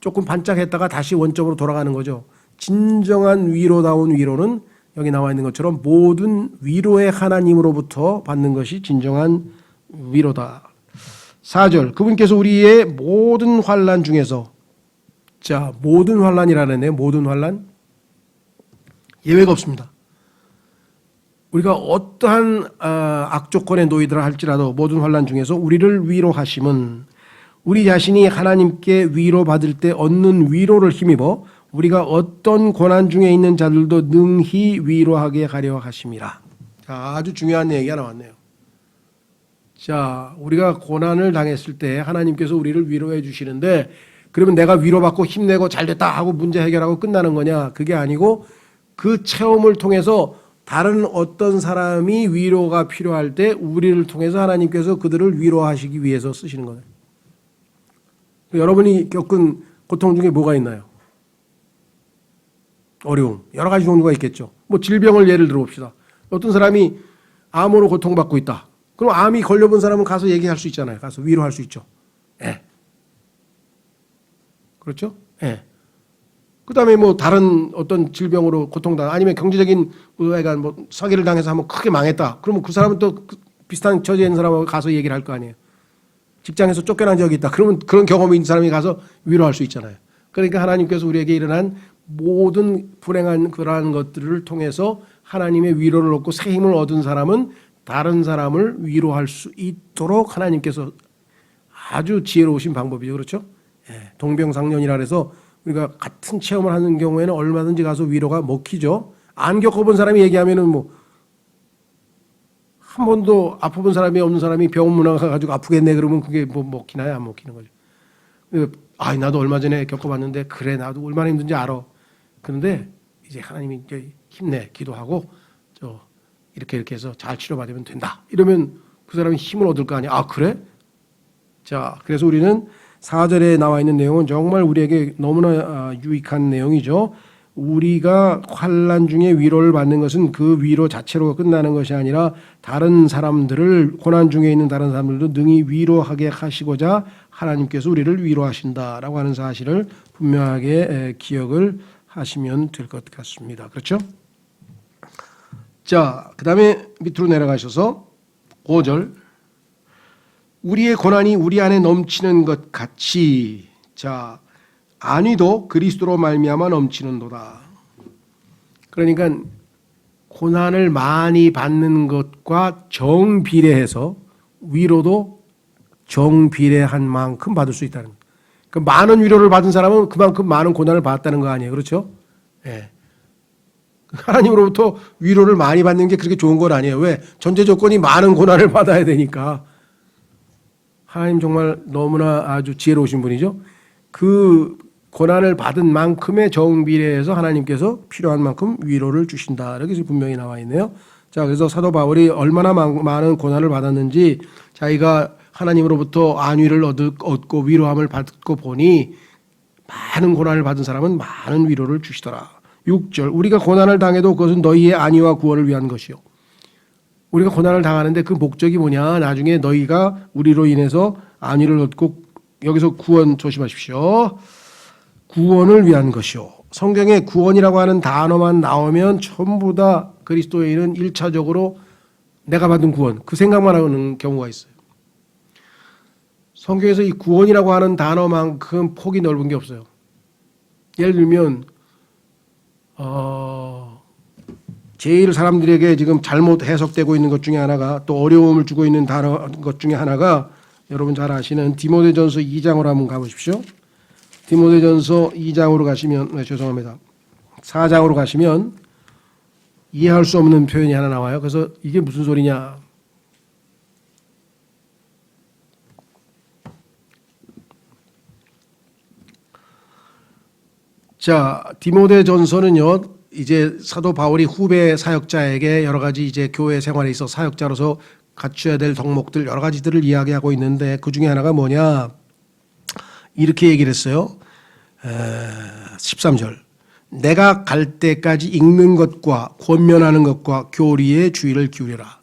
조금 반짝했다가 다시 원점으로 돌아가는 거죠. 진정한 위로다운 위로는 여기 나와 있는 것처럼 모든 위로의 하나님으로부터 받는 것이 진정한 위로다. 4절 그분께서 우리의 모든 환난 중에서 자 모든 환난이라는 모든 환난 예외가 없습니다. 우리가 어떠한 악조건에 놓이더라 할지라도 모든 환난 중에서 우리를 위로하심은 우리 자신이 하나님께 위로받을 때 얻는 위로를 힘입어 우리가 어떤 고난 중에 있는 자들도 능히 위로하게 하려 하심이라. 자, 아주 중요한 얘기가 나왔네요. 자, 우리가 고난을 당했을 때 하나님께서 우리를 위로해 주시는데 그러면 내가 위로받고 힘내고 잘됐다 하고 문제 해결하고 끝나는 거냐? 그게 아니고 그 체험을 통해서 다른 어떤 사람이 위로가 필요할 때 우리를 통해서 하나님께서 그들을 위로하시기 위해서 쓰시는 거예요. 여러분이 겪은 고통 중에 뭐가 있나요? 어려움. 여러 가지 종류가 있겠죠. 뭐 질병을 예를 들어 봅시다. 어떤 사람이 암으로 고통받고 있다. 그럼 암이 걸려본 사람은 가서 얘기할 수 있잖아요. 가서 위로할 수 있죠. 예. 그렇죠? 예. 그 다음에 뭐 다른 어떤 질병으로 고통당 아니면 경제적인 뭐 사기를 당해서 한번 크게 망했다. 그러면 그 사람은 또 비슷한 처지에 있는 사람하고 가서 얘기를 할 거 아니에요. 직장에서 쫓겨난 적이 있다. 그러면 그런 경험이 있는 사람이 가서 위로할 수 있잖아요. 그러니까 하나님께서 우리에게 일어난 모든 불행한 그러한 것들을 통해서 하나님의 위로를 얻고 새 힘을 얻은 사람은 다른 사람을 위로할 수 있도록 하나님께서 아주 지혜로우신 방법이죠. 그렇죠? 예, 동병상련이라 해서 우리가 같은 체험을 하는 경우에는 얼마든지 가서 위로가 먹히죠. 안 겪어본 사람이 얘기하면은 뭐 한 번도 아파본 사람이 없는 사람이 병원 문화 가가지고 아프겠네 그러면 그게 뭐 먹히나요? 안 먹히는 거죠. 나도 얼마 전에 겪어봤는데 그래 나도 얼마나 힘든지 알아. 그런데 이제 하나님이 이제 힘내 기도하고 이렇게 해서 잘 치료받으면 된다. 이러면 그 사람이 힘을 얻을 거 아니야. 아 그래? 자 그래서 우리는 4절에 나와 있는 내용은 정말 우리에게 너무나 유익한 내용이죠. 우리가 환난 중에 위로를 받는 것은 그 위로 자체로 끝나는 것이 아니라 다른 사람들을 고난 중에 있는 다른 사람들도 능히 위로하게 하시고자 하나님께서 우리를 위로하신다라고 하는 사실을 분명하게 기억을 하시면 될 것 같습니다. 그렇죠? 자, 그 다음에 밑으로 내려가셔서 5절 우리의 고난이 우리 안에 넘치는 것 같이 자 안위도 그리스도로 말미암아 넘치는도다. 그러니까 고난을 많이 받는 것과 정비례해서 위로도 정비례한 만큼 받을 수 있다는 거예요. 그 많은 위로를 받은 사람은 그만큼 많은 고난을 받았다는 거 아니에요. 그렇죠? 예. 하나님으로부터 위로를 많이 받는 게 그렇게 좋은 건 아니에요. 왜? 전제 조건이 많은 고난을 받아야 되니까. 하나님 정말 너무나 아주 지혜로우신 분이죠. 그 고난을 받은 만큼의 정비례해서 하나님께서 필요한 만큼 위로를 주신다. 이렇게 분명히 나와 있네요. 자, 그래서 사도 바울이 얼마나 많은 고난을 받았는지 자기가 하나님으로부터 안위를 얻고 위로함을 받고 보니 많은 고난을 받은 사람은 많은 위로를 주시더라. 6절 우리가 고난을 당해도 그것은 너희의 안위와 구원을 위한 것이요. 우리가 고난을 당하는데 그 목적이 뭐냐. 나중에 너희가 우리로 인해서 안위를 얻고 여기서 구원 조심하십시오. 구원을 위한 것이요. 성경에 구원이라고 하는 단어만 나오면 전부 다 그리스도인은 1차적으로 내가 받은 구원 그 생각만 하는 경우가 있어요. 성경에서 이 구원이라고 하는 단어만큼 폭이 넓은 게 없어요. 예를 들면 제일 사람들에게 지금 잘못 해석되고 있는 것 중에 하나가 또 어려움을 주고 있는 단어 것 중에 하나가 여러분 잘 아시는 디모데전서 2장으로 한번 가보십시오. 디모데전서 2장으로 가시면 죄송합니다. 4장으로 가시면 이해할 수 없는 표현이 하나 나와요. 그래서 이게 무슨 소리냐. 자, 디모데전서는요. 이제 사도 바울이 후배 사역자에게 여러 가지 이제 교회 생활에 있어 사역자로서 갖춰야 될 덕목들 여러 가지들을 이야기하고 있는데 그 중에 하나가 뭐냐. 이렇게 얘기를 했어요. 13절. 내가 갈 때까지 읽는 것과 권면하는 것과 교리에 주의를 기울여라.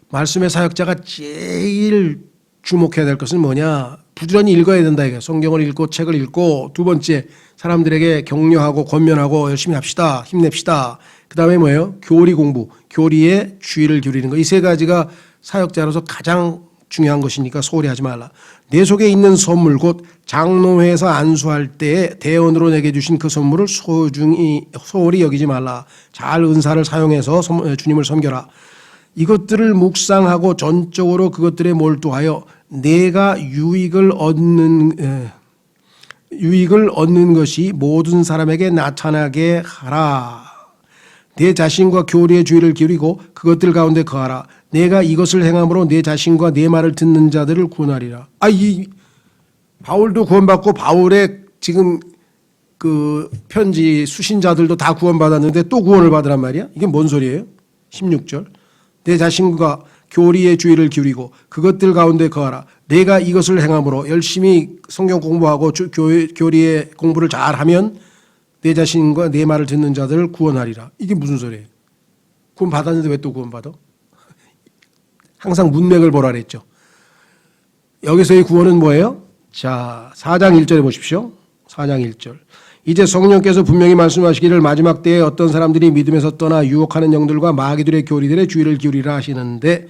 말씀의 사역자가 제일 주목해야 될 것은 뭐냐. 부지런히 읽어야 된다 이게. 성경을 읽고 책을 읽고 두 번째 사람들에게 격려하고 권면하고 열심히 합시다. 힘냅시다. 그 다음에 뭐예요? 교리 공부. 교리에 주의를 기울이는 거. 이 세 가지가 사역자로서 가장 중요한 것이니까 소홀히 하지 말라. 내 속에 있는 선물 곧 장로회에서 안수할 때에 대언으로 내게 주신 그 선물을 소홀히 여기지 말라. 잘 은사를 사용해서 주님을 섬겨라. 이것들을 묵상하고 전적으로 그것들에 몰두하여 내가 유익을 얻는 것이 모든 사람에게 나타나게 하라. 내 자신과 교리의 주의를 기울이고 그것들 가운데 거하라. 내가 이것을 행함으로 내 자신과 내 말을 듣는 자들을 구원하리라. 이 바울도 구원받고 바울의 지금 그 편지 수신자들도 다 구원받았는데 또 구원을 받으란 말이야? 이게 뭔 소리예요? 16절. 내 자신과 교리의 주의를 기울이고 그것들 가운데 거하라. 내가 이것을 행함으로 열심히 성경 공부하고 교리의 공부를 잘하면 내 자신과 내 말을 듣는 자들을 구원하리라. 이게 무슨 소리예요? 구원 받았는데 왜 또 구원 받아? 항상 문맥을 보라 그랬죠. 여기서의 구원은 뭐예요? 자, 4장 1절에 보십시오. 4장 1절. 이제 성령께서 분명히 말씀하시기를 마지막 때에 어떤 사람들이 믿음에서 떠나 유혹하는 영들과 마귀들의 교리들의 주의를 기울이라 하시는데,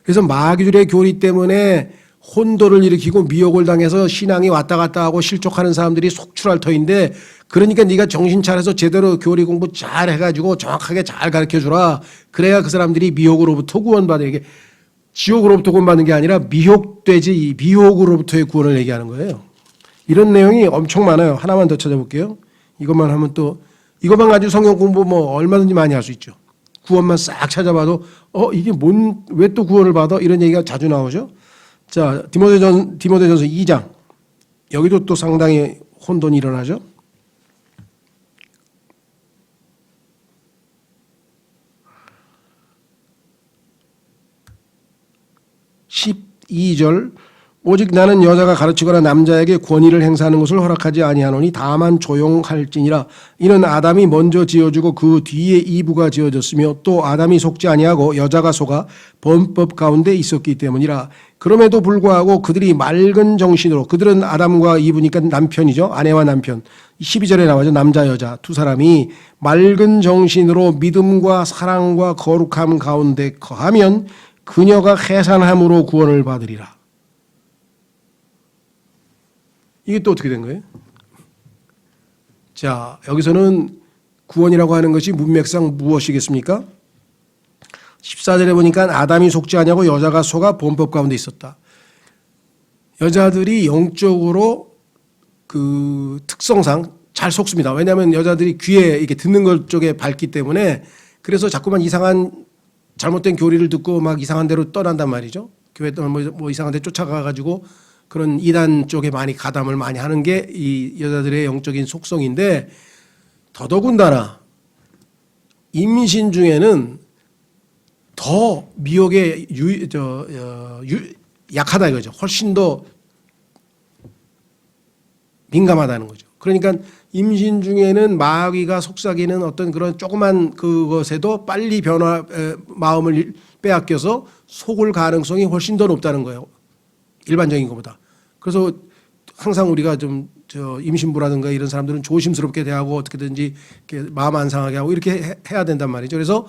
그래서 마귀들의 교리 때문에 혼돈을 일으키고 미혹을 당해서 신앙이 왔다 갔다 하고 실족하는 사람들이 속출할 터인데, 그러니까 네가 정신 차려서 제대로 교리 공부 잘 해가지고 정확하게 잘 가르쳐주라. 그래야 그 사람들이 미혹으로부터 구원받아. 이게 지옥으로부터 구원받는 게 아니라 미혹되지 미혹으로부터의 구원을 얘기하는 거예요. 이런 내용이 엄청 많아요. 하나만 더 찾아볼게요. 이것만 하면 또 이것만 가지고 성경 공부 뭐 얼마든지 많이 할 수 있죠. 구원만 싹 찾아봐도 이게 왜 또 구원을 받아? 이런 얘기가 자주 나오죠. 자, 디모데전서 2장. 여기도 또 상당히 혼돈이 일어나죠. 12절. 오직 나는 여자가 가르치거나 남자에게 권위를 행사하는 것을 허락하지 아니하노니 다만 조용할지니라. 이는 아담이 먼저 지어주고 그 뒤에 이브가 지어졌으며 또 아담이 속지 아니하고 여자가 속아 범법 가운데 있었기 때문이라. 그럼에도 불구하고 그들이 맑은 정신으로, 그들은 아담과 이브니까 남편이죠. 아내와 남편. 12절에 나와죠. 남자 여자 두 사람이 맑은 정신으로 믿음과 사랑과 거룩함 가운데 거하면 그녀가 해산함으로 구원을 받으리라. 이게 또 어떻게 된 거예요? 자, 여기서는 구원이라고 하는 것이 문맥상 무엇이겠습니까? 14절에 보니까 아담이 속지 아니하고 여자가 속아 본법 가운데 있었다. 여자들이 영적으로 그 특성상 잘 속습니다. 왜냐하면 여자들이 귀에 이렇게 듣는 것 쪽에 밝기 때문에 그래서 자꾸만 이상한 잘못된 교리를 듣고 막 이상한 데로 떠난단 말이죠. 교회 뭐 이상한 데 쫓아가 가지고 그런 이단 쪽에 많이 가담을 많이 하는 게 이 여자들의 영적인 속성인데 더더군다나 임신 중에는 더 미혹에 약하다 이거죠. 훨씬 더 민감하다는 거죠. 그러니까 임신 중에는 마귀가 속삭이는 어떤 그런 조그만 그것에도 빨리 마음을 빼앗겨서 속을 가능성이 훨씬 더 높다는 거예요. 일반적인 것보다. 그래서 항상 우리가 좀 임신부라든가 이런 사람들은 조심스럽게 대하고 어떻게든지 이렇게 마음 안 상하게 하고 이렇게 해야 된단 말이죠. 그래서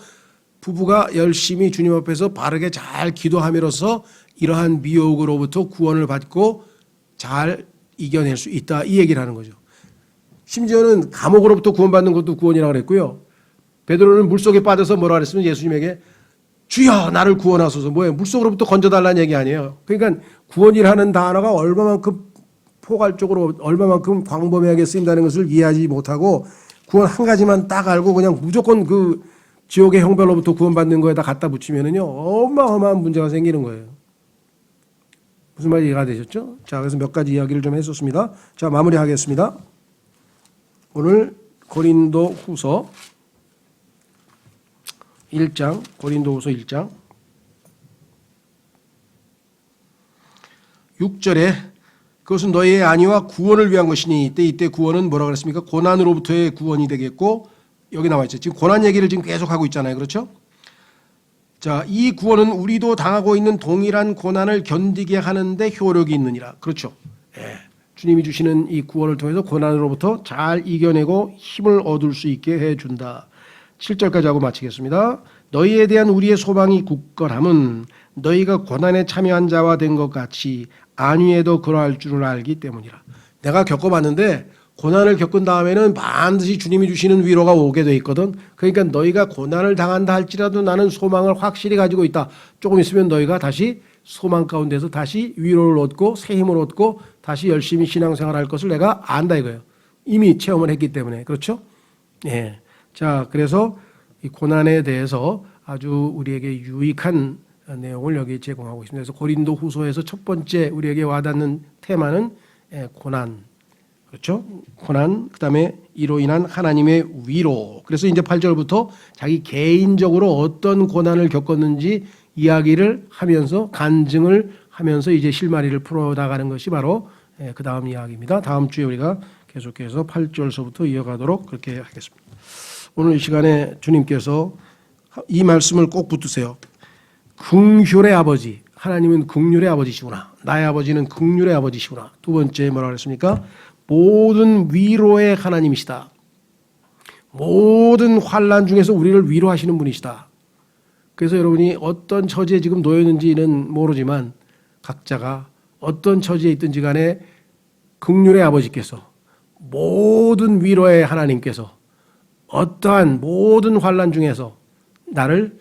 부부가 열심히 주님 앞에서 바르게 잘 기도함으로써 이러한 미혹으로부터 구원을 받고 잘 이겨낼 수 있다 이 얘기를 하는 거죠. 심지어는 감옥으로부터 구원받는 것도 구원이라고 그랬고요. 베드로는 물속에 빠져서 뭐라 그랬으면 예수님에게 주여 나를 구원하소서 뭐예요? 물속으로부터 건져달라는 얘기 아니에요. 그러니까 구원이라는 단어가 얼마만큼 포괄적으로 얼마만큼 광범위하게 쓰인다는 것을 이해하지 못하고 구원 한 가지만 딱 알고 그냥 무조건 그 지옥의 형벌로부터 구원받는 거에다 갖다 붙이면은요 어마어마한 문제가 생기는 거예요. 무슨 말이 이해가 되셨죠? 자, 그래서 몇 가지 이야기를 좀 했었습니다. 자, 마무리하겠습니다. 오늘 고린도 후서 1장, 고린도 후서 1장 6절에 그것은 너희의 안위와 구원을 위한 것이니 이때 구원은 뭐라고 그랬습니까? 고난으로부터의 구원이 되겠고 여기 나와 있죠. 지금 고난 얘기를 지금 계속 하고 있잖아요. 그렇죠? 자, 이 구원은 우리도 당하고 있는 동일한 고난을 견디게 하는데 효력이 있느니라. 그렇죠. 예. 주님이 주시는 이 구원을 통해서 고난으로부터 잘 이겨내고 힘을 얻을 수 있게 해준다. 7절까지 하고 마치겠습니다. 너희에 대한 우리의 소망이 굳건함은 너희가 고난에 참여한 자와 된 것 같이 안위에도 그러할 줄을 알기 때문이라. 내가 겪어봤는데 고난을 겪은 다음에는 반드시 주님이 주시는 위로가 오게 돼 있거든. 그러니까 너희가 고난을 당한다 할지라도 나는 소망을 확실히 가지고 있다. 조금 있으면 너희가 다시 소망 가운데서 다시 위로를 얻고 새 힘을 얻고 다시 열심히 신앙생활할 것을 내가 안다 이거예요. 이미 체험을 했기 때문에. 그렇죠? 예. 자, 그래서 이 고난에 대해서 아주 우리에게 유익한 내용을 여기 제공하고 있습니다. 그래서 고린도 후서에서 첫 번째 우리에게 와닿는 테마는 고난. 그렇죠? 고난, 그 다음에 이로 인한 하나님의 위로. 그래서 이제 8절부터 자기 개인적으로 어떤 고난을 겪었는지 이야기를 하면서 간증을 하면서 이제 실마리를 풀어나가는 것이 바로 그 다음 이야기입니다. 다음 주에 우리가 계속해서 8절서부터 이어가도록 그렇게 하겠습니다. 오늘 이 시간에 주님께서 이 말씀을 꼭 붙드세요. 긍휼의 아버지, 하나님은 긍휼의 아버지시구나. 나의 아버지는 긍휼의 아버지시구나. 두 번째 뭐라고 그랬습니까? 모든 위로의 하나님이시다. 모든 환난 중에서 우리를 위로하시는 분이시다. 그래서 여러분이 어떤 처지에 지금 놓였는지는 모르지만 각자가 어떤 처지에 있든지 간에 긍휼의 아버지께서 모든 위로의 하나님께서 어떠한 모든 환난 중에서 나를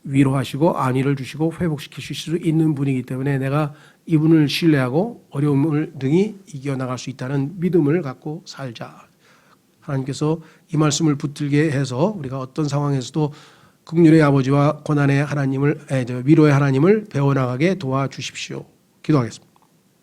위로하시고 안위를 주시고 회복시키실 수 있는 분이기 때문에 내가 이분을 신뢰하고 어려움을 등이 이겨나갈 수 있다는 믿음을 갖고 살자. 하나님께서 이 말씀을 붙들게 해서 우리가 어떤 상황에서도 긍휼의 아버지와 고난의 하나님을 위로의 하나님을 배워나가게 도와주십시오. 기도하겠습니다.